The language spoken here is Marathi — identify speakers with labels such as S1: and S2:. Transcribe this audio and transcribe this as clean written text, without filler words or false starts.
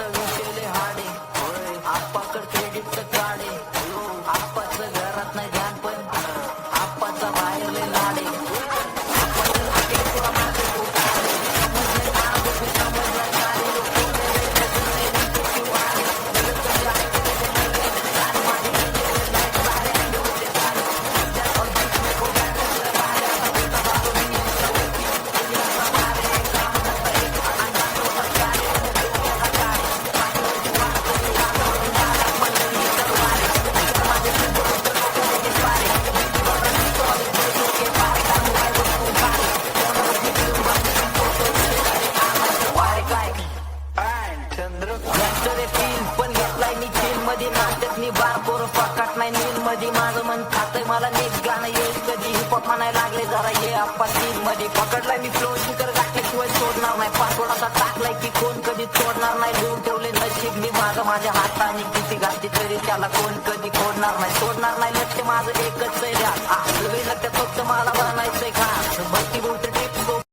S1: विषयले हाडे आप्पाकड क्रेडिटचं काढे आप्पाचं घरात नाही ध्यान पण आप्पाचा बाहेरले लाडे पण घेतलाय मी चीन मध्ये नाटक मी बार पोर पकाट नाही नील मध्ये माझं मन खातंय मला नीट गाणं येईल कधी हिपॉप म्हणायला लागले जरा ये आप्पा चीन मध्ये पकडलाय मी फ्लो शिकर गाठल्याशिवाय सोडणार नाही पाठवडाचा टाकलाय की कोण कधी तोडणार नाही लिहून ठेवले नशीब मी माझं माझ्या हाताने किती घातली तरी त्याला कोण कधी खोडणार नाही सोडणार नाही लक्ष माझं एकच आहे लक्षात फक्त मला बनायचंय का भक्ती बोलते